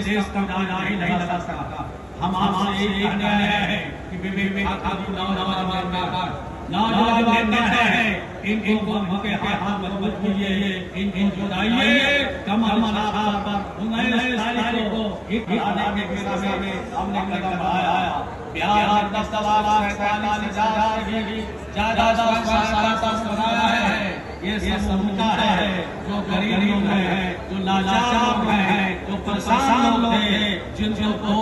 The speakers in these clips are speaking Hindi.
देश का नारा ही नहीं लगा सकता। हम आपसे एक कहना है कि नौजवान नेता है, इनको हमके हाथ मजबूत कीजिए, इन जुटाइए, कम पर 19 तारीख को एक आने के दिशा में हमने कदम बढ़ाया। बिहार 10,47,000 से ज्यादा सहायता बनाया है। ये सब उनका है जो गरीब लोग हैं, जो लाचार लोग हैं, जो परेशान लोग हैं, जिनको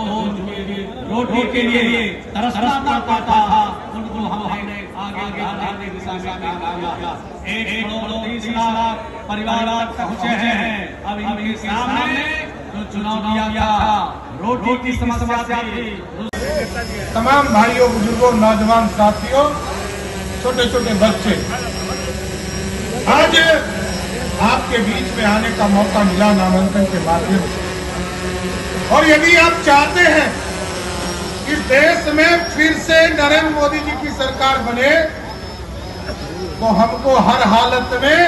रोटी के लिए तरसना पड़ता था, उनको हमने आगे बढ़ाने की दिशा में काम किया। 1-2-3 लाख परिवार पहुंचे हैं। अब इनके सामने जो चुनाव किया था, रोटी की समस्या थी। तमाम भाइयों, बुजुर्गों, नौजवान साथियों, छोटे छोटे बच्चे, आज आपके बीच में आने का मौका मिला नामांकन के माध्यम से। और यदि आप चाहते हैं कि देश में फिर से नरेंद्र मोदी जी की सरकार बने, तो हमको हर हालत में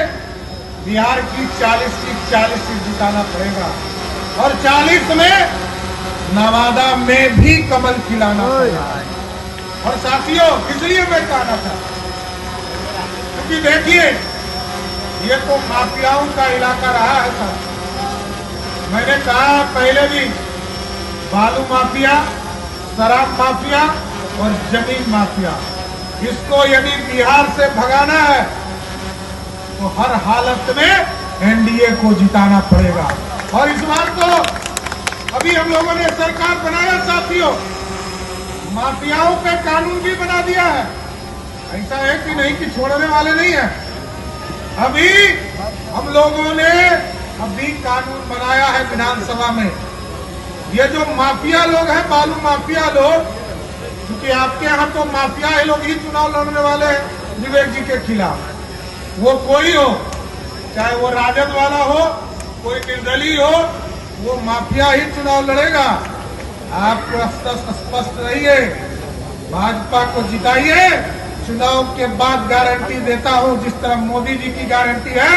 बिहार की 40 सीट जिताना पड़ेगा और 40 में नवादा में भी कमल खिलाना पड़ेगा। और साथियों, इसलिए मैं कहना था क्योंकि देखिए, ये तो माफियाओं का इलाका रहा है साहब। मैंने कहा पहले भी, बालू माफिया, शराब माफिया और जमीन माफिया, इसको यदि बिहार से भगाना है तो हर हालत में एनडीए को जिताना पड़ेगा। और इस बार तो अभी हम लोगों ने सरकार बनाया साथियों, माफियाओं पे कानून भी बना दिया है। ऐसा है कि नहीं कि छोड़ने वाले नहीं है। अभी हम लोगों ने कानून बनाया है विधानसभा में। ये जो माफिया लोग हैं, बालू माफिया लोग, क्योंकि आपके यहाँ तो माफिया है लोग ही चुनाव लड़ने वाले हैं विवेक जी के खिलाफ। वो कोई हो, चाहे वो राजद वाला हो, कोई निर्दलीय हो, वो माफिया ही चुनाव लड़ेगा। आप स्पष्ट रहिए, भाजपा को जिताइए। चुनाव के बाद गारंटी देता हूं, जिस तरह मोदी जी की गारंटी है,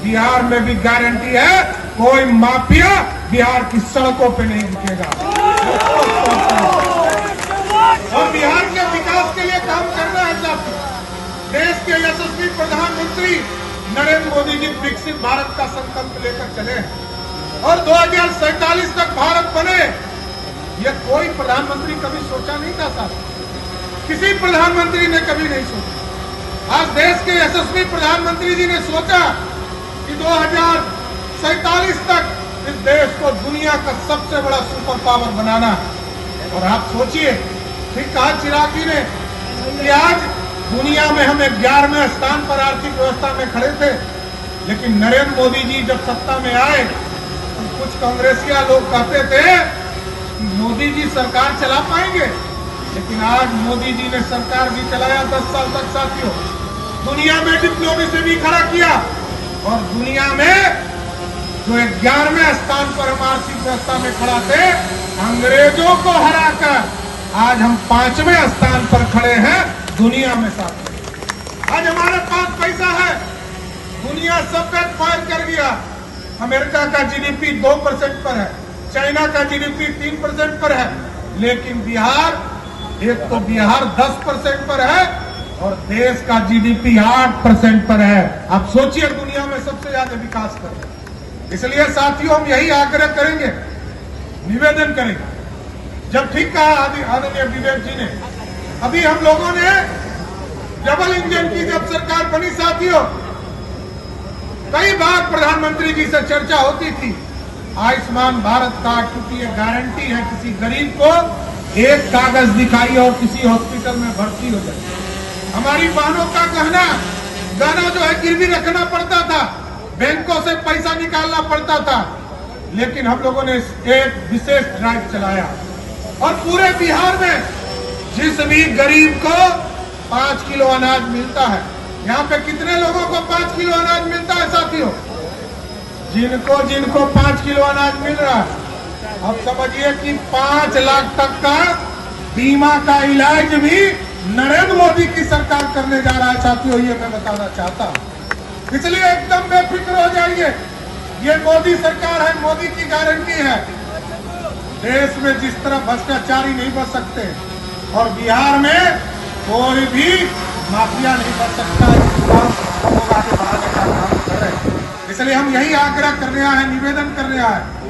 बिहार में भी गारंटी है, कोई माफिया बिहार की सड़कों पे नहीं रुकेगा। और बिहार के विकास के लिए काम करना है साथियों। देश के यशस्वी प्रधानमंत्री नरेंद्र मोदी जी विकसित भारत का संकल्प लेकर चले हैं और 2047 तक भारत बने। ये कोई प्रधानमंत्री कभी सोचा नहीं था साथियों, किसी प्रधानमंत्री ने कभी नहीं सोचा। आज देश के यशस्वी प्रधानमंत्री जी ने सोचा कि 2047 तक इस देश को दुनिया का सबसे बड़ा सुपर पावर बनाना है। और आप सोचिए, ठीक कहा चिराग जी ने कि आज दुनिया में हम 11वें स्थान पर आर्थिक व्यवस्था में खड़े थे, लेकिन नरेंद्र मोदी जी जब सत्ता में आए तो कुछ कांग्रेसिया लोग कहते थे कि मोदी जी सरकार चला पाएंगे, लेकिन आज मोदी जी ने सरकार भी चलाया 10 साल तक साथियों। दुनिया में डिप्लोमेसी भी खड़ा किया और दुनिया में जो 11वें स्थान पर हम आर्थिक व्यवस्था में खड़ा थे, अंग्रेजों को हराकर आज हम 5वें स्थान पर खड़े हैं दुनिया में साथियों। आज हमारे पास पैसा है, दुनिया सब पे फायर कर दिया। अमेरिका का जीडीपी 2% पर है, चाइना का जीडीपी 3% पर है, लेकिन बिहार 10% पर है और देश का जीडीपी 8% पर है। आप सोचिए, दुनिया में सबसे ज्यादा विकास कर रहे हैं। इसलिए साथियों, हम यही आग्रह करेंगे, निवेदन करेंगे। जब ठीक कहा आदरणीय विवेक जी ने, अभी हम लोगों ने डबल इंजन की जब सरकार बनी साथियों, कई बार प्रधानमंत्री जी से चर्चा होती थी आयुष्मान भारत कार्ड, क्योंकि ये गारंटी है किसी गरीब को एक कागज दिखाई और किसी हॉस्पिटल में भर्ती हो जाए। हमारी बहनों का गहना जो है गिरवी रखना पड़ता था, बैंकों से पैसा निकालना पड़ता था, लेकिन हम लोगों ने एक विशेष ड्राइव चलाया और पूरे बिहार में जिस भी गरीब को 5 किलो अनाज मिलता है, यहाँ पे कितने लोगों को 5 किलो अनाज मिलता है साथियों? जिनको 5 किलो अनाज मिल रहा है, अब समझिए कि 5 लाख तक का बीमा का इलाज भी नरेंद्र मोदी की सरकार करने जा रहा है साथियों, ये मैं बताना चाहता हूं। इसलिए एकदम बेफिक्र हो जाइए, ये मोदी सरकार है, मोदी की गारंटी है। देश में जिस तरह भ्रष्टाचारी नहीं बच सकते और बिहार में कोई भी माफिया नहीं बच सकता, लोग आगे बढ़ाने का काम कर रहे हैं। इसलिए हम यही आग्रह करने आए हैं, निवेदन करने आए हैं